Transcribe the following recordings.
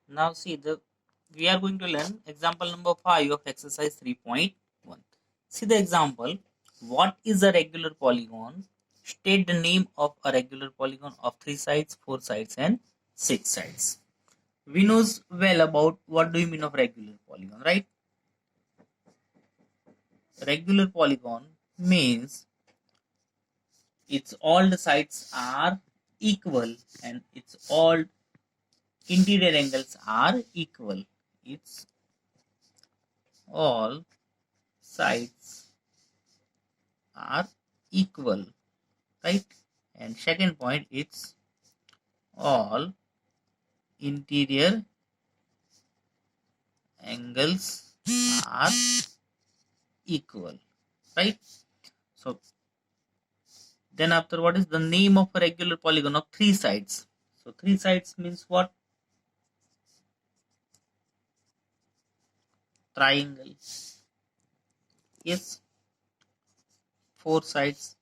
Now see we are going to learn example number 5 of exercise 3.1. See the example. What is a regular polygon? State the name of a regular polygon of 3 sides, 4 sides and 6 sides. We knows well about what do you mean of regular polygon, right? Regular polygon means its all the sides are equal and its all interior angles are equal. Its all sides are equal, right? And second point, it's all interior angles are equal, right? So then after, what is the name of a regular polygon of 3 sides? So 3 sides means what? Triangle. Yes. 4 sides.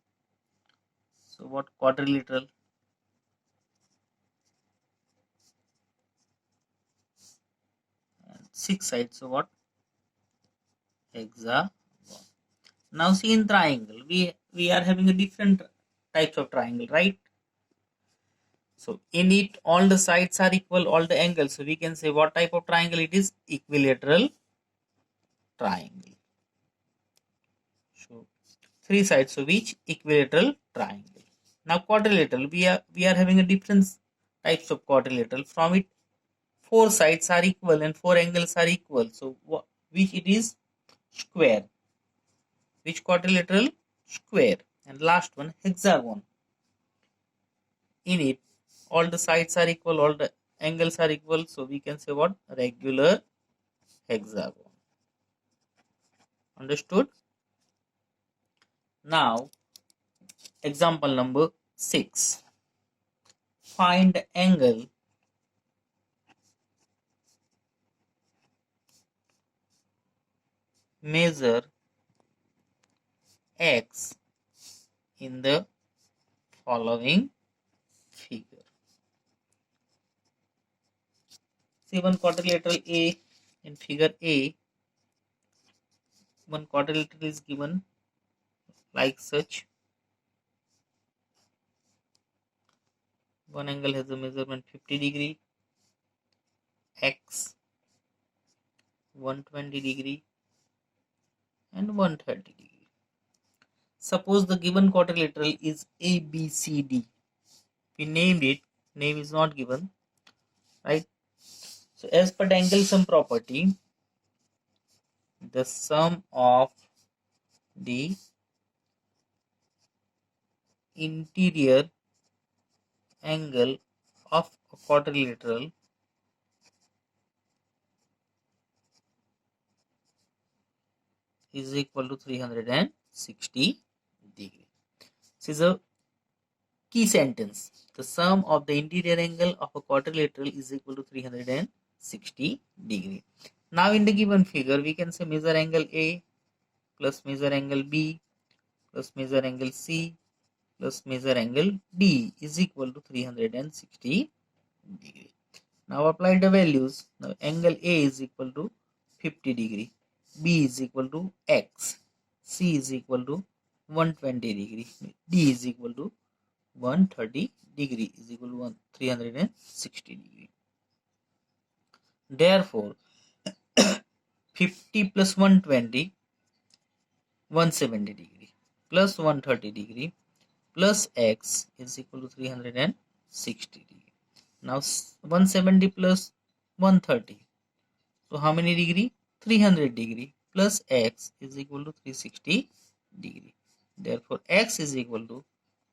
So what? Quadrilateral. And 6 sides. So what? Hexagon. Now see in triangle, we are having a different types of triangle, right? So in it, all the sides are equal, all the angles. So we can say what type of triangle it is? Equilateral triangle. So 3 sides, so which? Equilateral triangle. Now quadrilateral, we are having a different types of quadrilateral. From it, 4 sides are equal and 4 angles are equal. So which it is? Square. Which quadrilateral? Square. And last one, hexagon. In it, all the sides are equal, all the angles are equal. So we can say what? Regular hexagon. Understood? Now, example number 6. Find angle measure x in the following figure. See one quadrilateral A. In figure A, one quadrilateral is given like such. One angle has a measurement 50 degree, x 120 degree and 130 degree. Suppose the given quadrilateral is ABCD. We named it, name is not given, right? So as per the angle sum property, the sum of the interior angle of a quadrilateral is equal to 360 degree. This is a key sentence. The sum of the interior angle of a quadrilateral is equal to 360 degree. Now in the given figure, we can say measure angle A plus measure angle B plus measure angle C plus measure angle D is equal to 360 degree. Now apply the values. Now angle A is equal to 50 degree, B is equal to X, C is equal to 120 degree, D is equal to 130 degree is equal to 360 degree. Therefore 50 plus 120, 170 degree plus 130 degree plus X is equal to 360 degree. Now 170 plus 130. So how many degree? 300 degree plus X is equal to 360 degree. Therefore X is equal to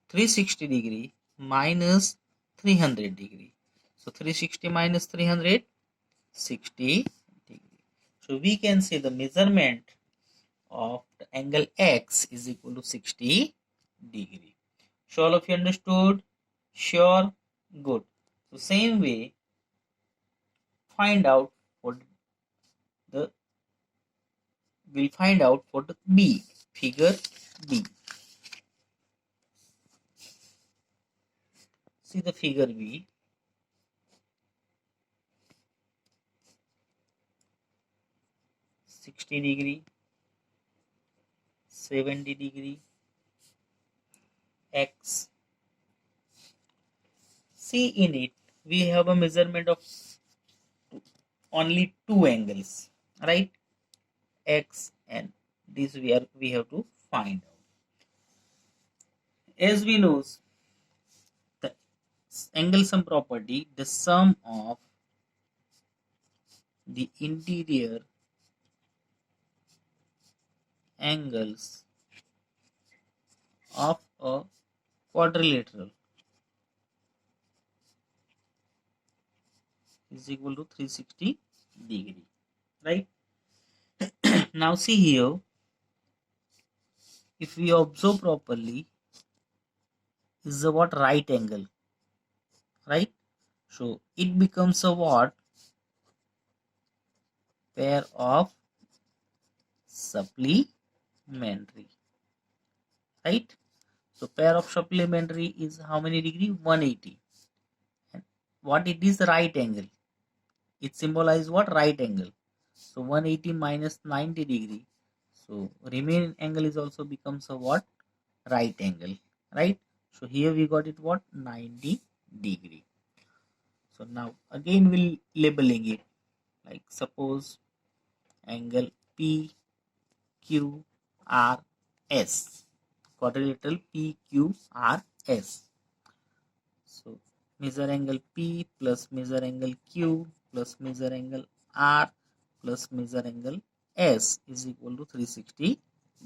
360 degree minus 300 degree. So 360 minus 300, 60 degree. So we can say the measurement of the angle X is equal to 60 degree. So all of you understood? Sure? Good. So same way, find out what the we'll find out for the B, figure B. See the figure B. 60 degree, 70 degree, x. See, in it we have a measurement of only two angles, right? X and this we have to find out. As we know, the angle sum property, the sum of the interior angles of a quadrilateral is equal to 360 degree, right? Now see here, if we observe properly, is a what? Right angle, right? So it becomes a what? Pair of supplementary, right? So pair of supplementary is how many degree? 180. And what it is? Right angle. It symbolizes what? Right angle. So 180 minus 90 degree. So remaining angle is also becomes a what? Right angle, right? So here we got it what? 90 degree. So now again we'll labeling it, like suppose angle PQRS, quadrilateral PQRS. So measure angle P plus measure angle Q plus measure angle R plus measure angle S is equal to 360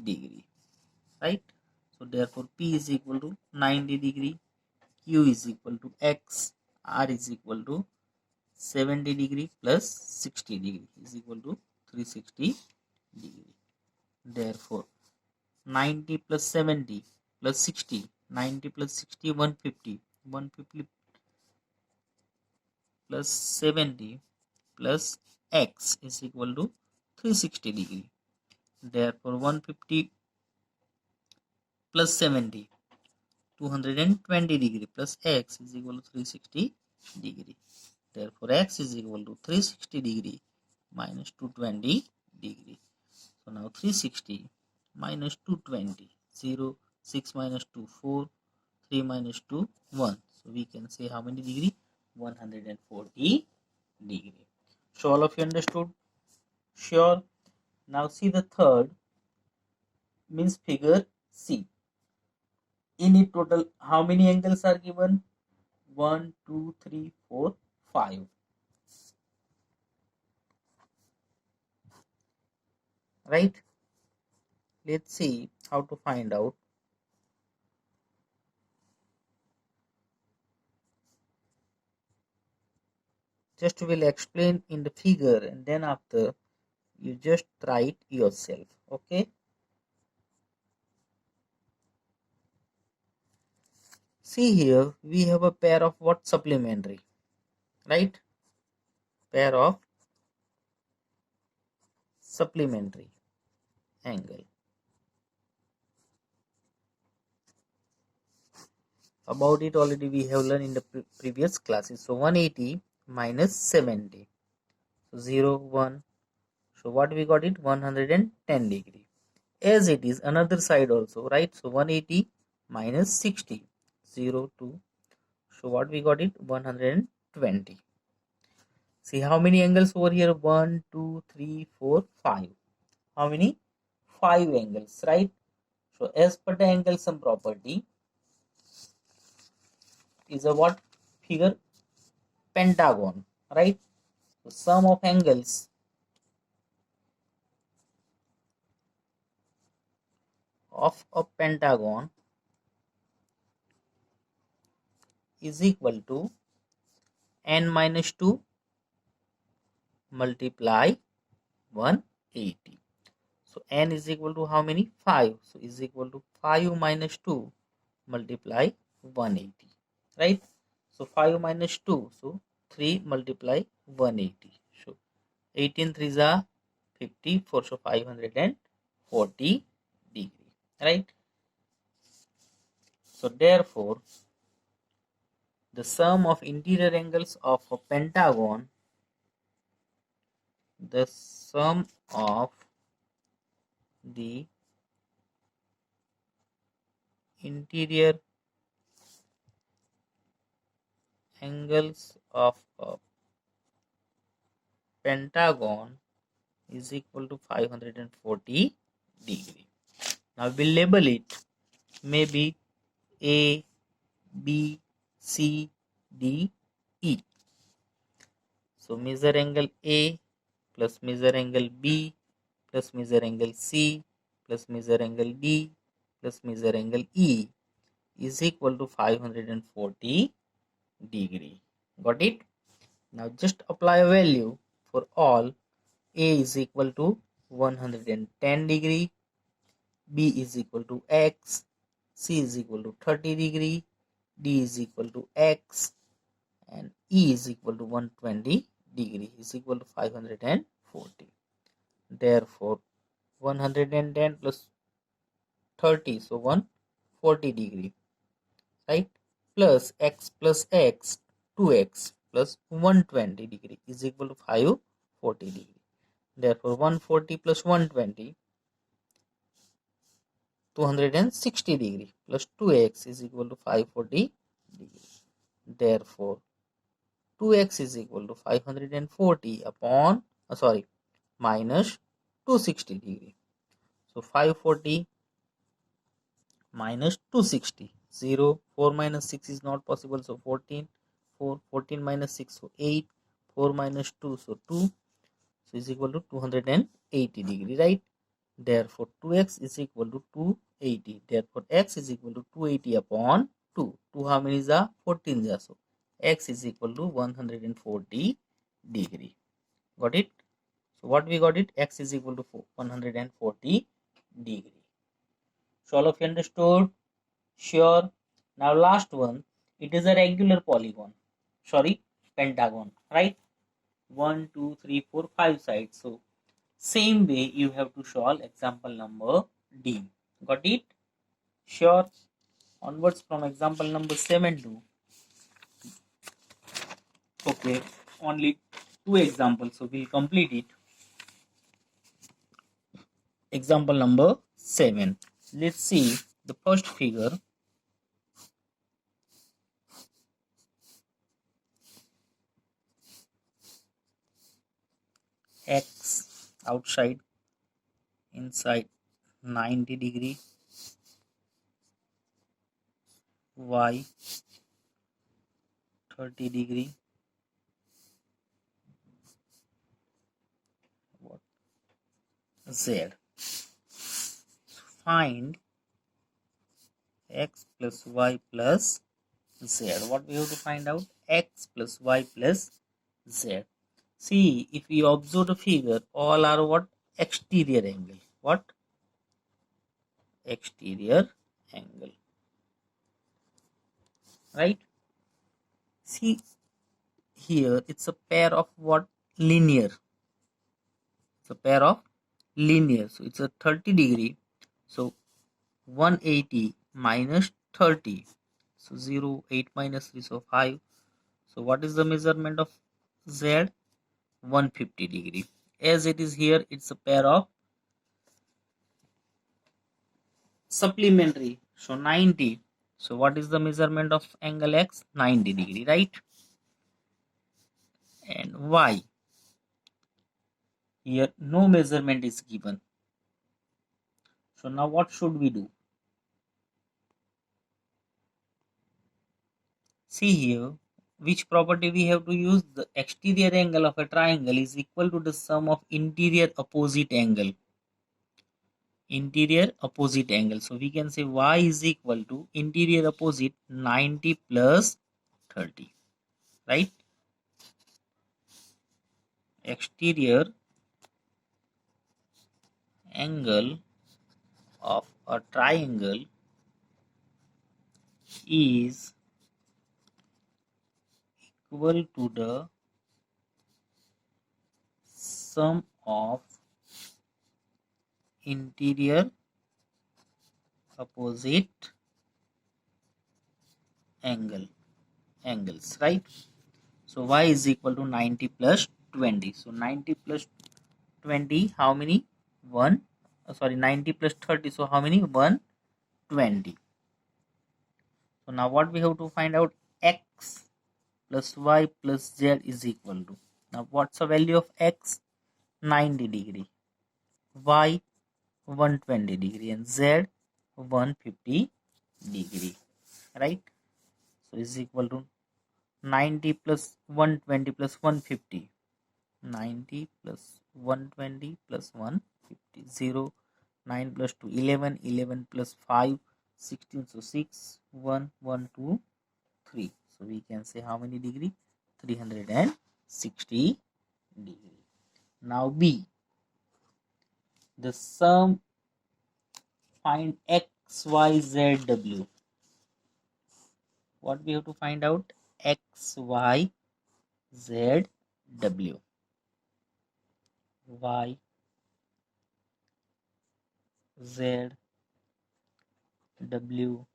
degree, right? So therefore P is equal to 90 degree, Q is equal to X, R is equal to 70 degree plus 60 degree is equal to 360 degree. Therefore 90 plus 70 plus 60, 90 plus 60, 150, 150 plus 70 plus X is equal to 360 degree. Therefore 150 plus 70, 220 degree plus X is equal to 360 degree. Therefore x is equal to 360 degree minus 220 degree. So now 360 minus 220, 0, 6 minus 2, 4, 3 minus 2, 1. So we can say how many degree? 140 degree. So all of you understood? Sure. Now see the third, means figure C. In it total how many angles are given? 1, 2, 3, 4, 5. Right? Let's see how to find out. Just will explain in the figure and then after you just try it yourself. Okay, see here we have a pair of what? Supplementary, right? Pair of supplementary angle. About it already we have learned in the previous classes. So 180 minus 70, so 0, 1. So what we got it? 110 degree. As it is another side also, right? So 180 minus 60, 0, 2. So what we got it? 120. See how many angles over here? 1, 2, 3, 4, 5. How many? 5 angles, right? So as per the angle sum property is a what? Figure pentagon, right? So sum of angles of a pentagon is equal to n minus 2 multiply 180. So n is equal to how many? 5. So is equal to 5 minus 2 multiply 180, right? So 5 minus 2, so 3 multiply 180. So 18 3s are 54, so 540 degree, right? So therefore the sum of interior angles of a pentagon, the sum of the interior angles of a pentagon is equal to 540 degree. Now we'll label it maybe A, B, C, D, E. So measure angle A plus measure angle B plus measure angle C plus measure angle D plus measure angle E is equal to 540 degree. Got it? Now just apply a value for all. A is equal to 110 degree, B is equal to X, C is equal to 30 degree, D is equal to X, and E is equal to 120 degree is equal to 540. Therefore 110 plus 30, so 140 degree, right? Plus x 2x plus 120 degree is equal to 540 degree. Therefore 140 plus 120, 260 degree plus 2x is equal to 540 degree. Therefore 2x is equal to 540 upon minus 260 degree. So 540 minus 260, 0, 4 minus 6 is not possible, so 14, 4, 14 minus 6, so 8, 4 minus 2, so 2, so is equal to 280 degree, right? Therefore 2x is equal to 280. Therefore x is equal to 280 upon 2. 2 how many is 14 is, so x is equal to 140 degree. Got it? So what we got it? X is equal to 140 degree. So all of you understood? Sure. Now last one. It is a regular polygon. Sorry, pentagon. Right? 1, 2, 3, 4, 5 sides. So same way you have to solve example number D. Got it? Sure. Onwards from example number 7 to okay, only 2 examples. So we'll complete it. Example number 7. Let's see the first figure. X outside, inside 90 degree, Y 30 degree, what Z. Find X plus Y plus Z. What we have to find out? X plus Y plus Z. See, if we observe the figure, all are what? Exterior angle. What? Exterior angle. Right? See, here it's a pair of what? Linear. It's a pair of linear. So it's a 30 degree. So 180 minus 30. So 0, 8 minus 3, so 5. So what is the measurement of Z? 150 degree. As it is here, it's a pair of supplementary. So 90. So what is the measurement of angle X? 90 degree, right? And Y. Here no measurement is given. So now what should we do? See here, which property we have to use? The exterior angle of a triangle is equal to the sum of interior opposite angle. Interior opposite angle. So we can say Y is equal to interior opposite 90 plus 30. Right? Exterior angle of a triangle is equal to the sum of interior opposite angles, right? So Y is equal to 90 plus 20. So 90 plus 20, how many? 120. sorry, 90 plus 30, so how many? 120. So now what we have to find out? X plus y plus z is equal to, now what's the value of x? 90 degree, y 120 degree, and z 150 degree, right? So is equal to 90 plus 120 plus 150, 90 plus 120 plus 150, 0, 9 plus 2 11, 11 plus 5 16, so 6 1 1 2 3, so we can say how many degree? 360 degree. Now B, the sum, find x y z w. What we have to find out? X y z w, y z w